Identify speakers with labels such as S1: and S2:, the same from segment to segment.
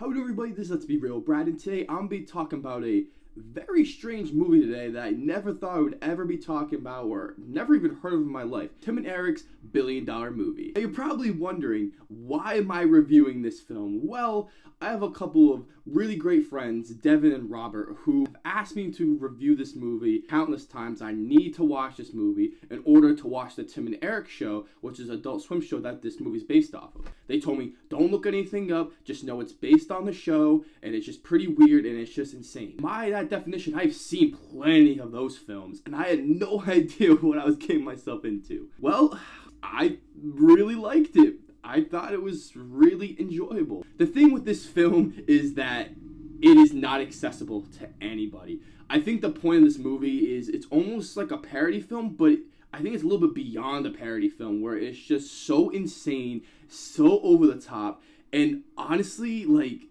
S1: Howdy everybody, this is Let's Be Real, Brad, and today I'm going to be talking about a very strange movie today that I never thought I would ever be talking about or never even heard of in my life. Tim and Eric's $1 billion movie. Now you're probably wondering, why am I reviewing this film? Well, I have a couple of really great friends, Devin and Robert, who have asked me to review this movie countless times. I need to watch this movie in order to watch the Tim and Eric show, which is an Adult Swim show that this movie is based off of. They told me, don't look anything up, just know it's based on the show, and it's just pretty weird, and it's just insane. By that definition, I've seen plenty of those films, and I had no idea what I was getting myself into. Well, I really liked it. I thought it was really enjoyable. The thing with this film is that it is not accessible to anybody. I think the point of this movie is it's almost like a parody film, but I think it's a little bit beyond a parody film where it's just so insane, so over the top, and honestly, like,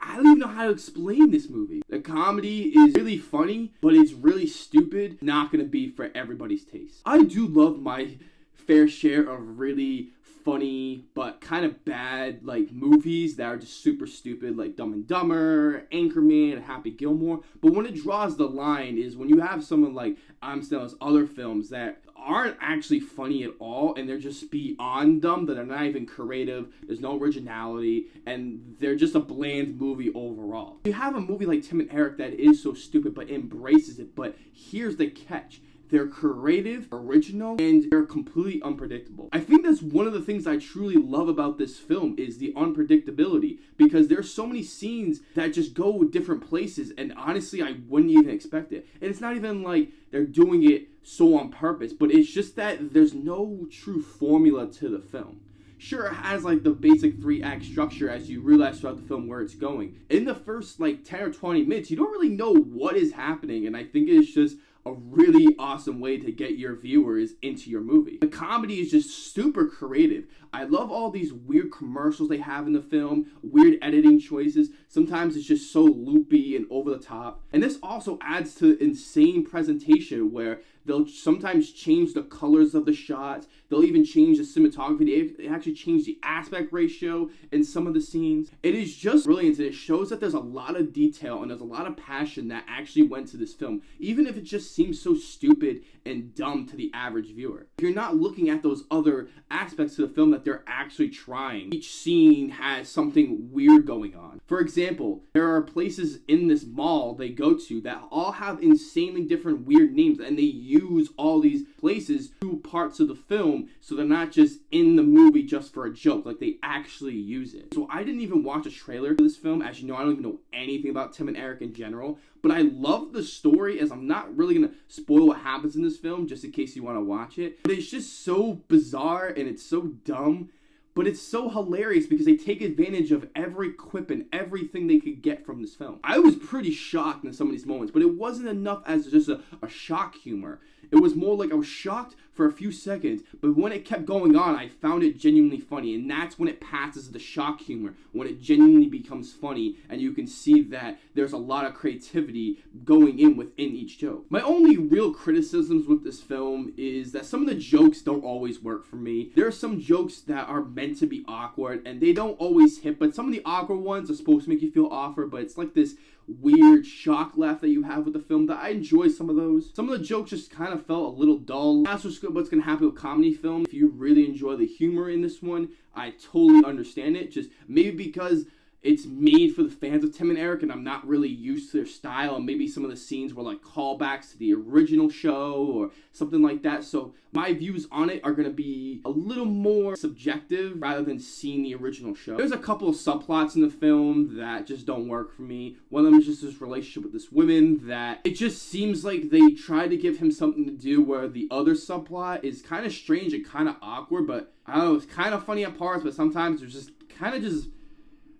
S1: I don't even know how to explain this movie. The comedy is really funny, but it's really stupid. Not gonna be for everybody's taste. I do love my fair share of really funny but kind of bad like movies that are just super stupid, like Dumb and Dumber, Anchorman, Happy Gilmore. But when it draws the line is when you have someone like Adam Sandler's other films that aren't actually funny at all, and they're just beyond dumb, that are not even creative, there's no originality, and they're just a bland movie overall. You have a movie like Tim and Eric that is so stupid but embraces it, but here's the catch. They're creative, original, and they're completely unpredictable. I think that's one of the things I truly love about this film is the unpredictability, because there's so many scenes that just go different places, and honestly, I wouldn't even expect it. And it's not even like they're doing it so on purpose, but it's just that there's no true formula to the film. Sure, it has like the basic 3-act structure as you realize throughout the film where it's going. In the first like 10 or 20 minutes, you don't really know what is happening, and I think it's just a really awesome way to get your viewers into your movie. The comedy is just super creative. I love all these weird commercials they have in the film, weird editing choices. Sometimes it's just so loopy and over the top. And this also adds to insane presentation where they'll sometimes change the colors of the shots. They'll even change the cinematography. They actually change the aspect ratio in some of the scenes. It is just brilliant, and it shows that there's a lot of detail and there's a lot of passion that actually went to this film, even if it just seems so stupid and dumb to the average viewer. If you're not looking at those other aspects of the film that they're actually trying, each scene has something weird going on. For example, there are places in this mall they go to that all have insanely different weird names, and they use all these places to parts of the film, so they're not just in the movie just for a joke, like they actually use it. So I didn't even watch a trailer for this film. As you know, I don't even know anything about Tim and Eric in general, but I love the story, as I'm not really gonna spoil what happens in this film just in case you want to watch it. But it's just so bizarre and it's so dumb, but it's so hilarious because they take advantage of every quip and everything they could get from this film. I was pretty shocked in some of these moments, but it wasn't enough as just a shock humor. It was more like I was shocked for a few seconds, but when it kept going on, I found it genuinely funny, and that's when it passes the shock humor, when it genuinely becomes funny, and you can see that there's a lot of creativity going in within each joke. My only real criticisms with this film is that some of the jokes don't always work for me. There are some jokes that are meant to be awkward, and they don't always hit, but some of the awkward ones are supposed to make you feel awkward, but it's like this weird shock laugh that you have with the film that I enjoy some of those. Some of the jokes just kind of felt a little dull. That's what's going to happen with comedy film. If you really enjoy the humor in this one, I totally understand it. Just maybe because it's made for the fans of Tim and Eric, and I'm not really used to their style, and maybe some of the scenes were like callbacks to the original show or something like that. So my views on it are going to be a little more subjective rather than seeing the original show. There's a couple of subplots in the film that just don't work for me. One of them is just this relationship with this woman that it just seems like they tried to give him something to do where the other subplot is kind of strange and kind of awkward, but I don't know, it's kind of funny at parts, but sometimes there's just kind of just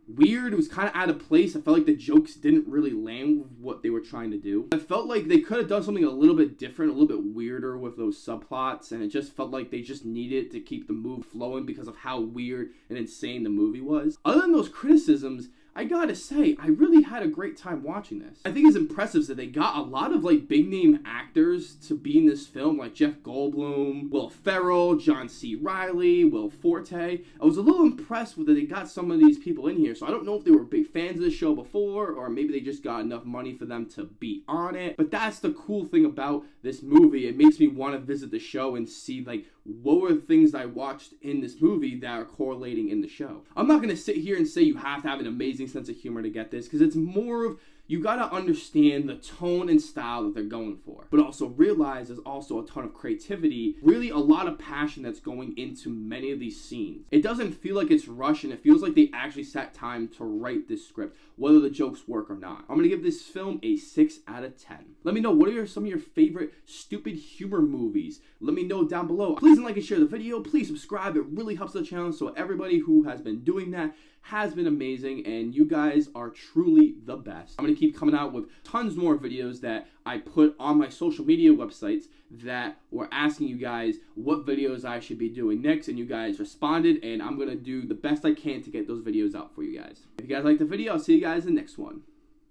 S1: weird. It was kind of out of place. I felt like the jokes didn't really land with what they were trying to do. I felt like they could have done something a little bit different, a little bit weirder with those subplots, and it just felt like they just needed to keep the movie flowing because of how weird and insane the movie was. Other than those criticisms, I gotta say, I really had a great time watching this. I think it's impressive that they got a lot of like big name actors to be in this film, like Jeff Goldblum, Will Ferrell, John C. Reilly, Will Forte. I was a little impressed with that they got some of these people in here, so I don't know if they were big fans of the show before, or maybe they just got enough money for them to be on it. But that's the cool thing about this movie. It makes me want to visit the show and see like what were the things I watched in this movie that are correlating in the show. I'm not going to sit here and say you have to have an amazing sense of humor to get this, because it's more of you gotta understand the tone and style that they're going for, but also realize there's also a ton of creativity, really a lot of passion that's going into many of these scenes. It doesn't feel like it's rushed, and it feels like they actually sat time to write this script, whether the jokes work or not. I'm gonna give this film a 6 out of 10. Let me know, what are some of your favorite stupid humor movies? Let me know down below. Please like and share the video. Please subscribe. It really helps the channel, so everybody who has been doing that has been amazing, and you guys are truly the best. I'm going to keep coming out with tons more videos that I put on my social media websites that were asking you guys what videos I should be doing next, and you guys responded, and I'm going to do the best I can to get those videos out for you guys. If you guys liked the video, I'll see you guys in the next one.